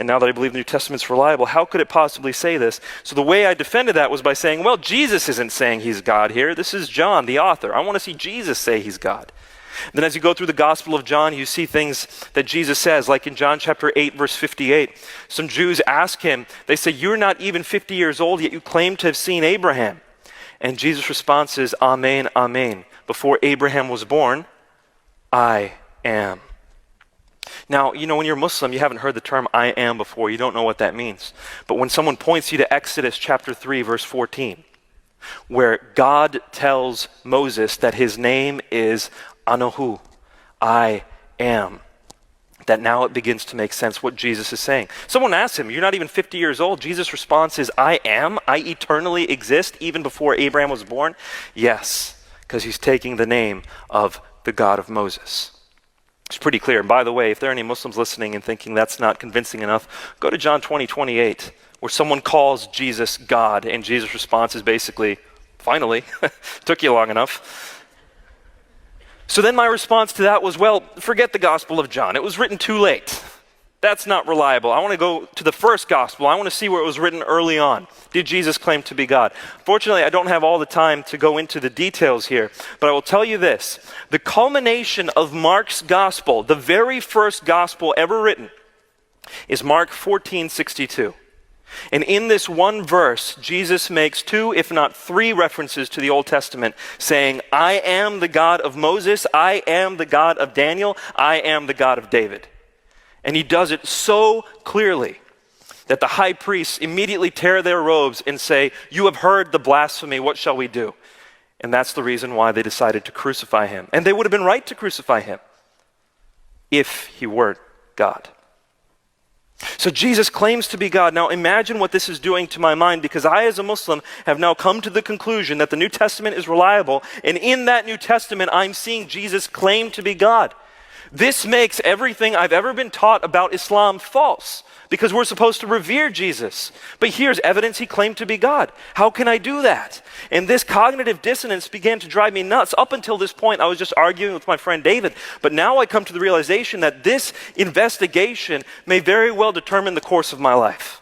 And now that I believe the New Testament's reliable, how could it possibly say this? So the way I defended that was by saying, well, Jesus isn't saying he's God here. This is John, the author. I want to see Jesus say he's God. Then as you go through the Gospel of John, you see things that Jesus says, like in John chapter 8, verse 58. Some Jews ask him, they say, you're not even 50 years old, yet you claim to have seen Abraham. And Jesus' response is, Amen, Amen. Before Abraham was born, I am. Now, when you're Muslim, you haven't heard the term I am before. You don't know what that means. But when someone points you to Exodus chapter 3, verse 14, where God tells Moses that his name is Anohu, I am, that now it begins to make sense what Jesus is saying. Someone asks him, you're not even 50 years old. Jesus' response is, I am. I eternally exist even before Abraham was born. Yes, because he's taking the name of the God of Moses. It's pretty clear. And by the way, if there are any Muslims listening and thinking that's not convincing enough, go to John 20:28, where someone calls Jesus God, and Jesus' response is basically, finally, took you long enough. So then my response to that was, well, forget the Gospel of John. It was written too late. That's not reliable. I want to go to the first gospel. I want to see where it was written early on. Did Jesus claim to be God? Fortunately, I don't have all the time to go into the details here, but I will tell you this. The culmination of Mark's gospel, the very first gospel ever written, is Mark 14:62. And in this one verse, Jesus makes 2, if not 3 references to the Old Testament, saying, I am the God of Moses, I am the God of Daniel, I am the God of David. And he does it so clearly that the high priests immediately tear their robes and say, you have heard the blasphemy, what shall we do? And that's the reason why they decided to crucify him. And they would have been right to crucify him if he were God. So Jesus claims to be God. Now imagine what this is doing to my mind, because I as a Muslim have now come to the conclusion that the New Testament is reliable, and in that New Testament I'm seeing Jesus claim to be God. This makes everything I've ever been taught about Islam false, because we're supposed to revere Jesus. But here's evidence he claimed to be God. How can I do that? And this cognitive dissonance began to drive me nuts. Up until this point, I was just arguing with my friend David. But now I come to the realization that this investigation may very well determine the course of my life.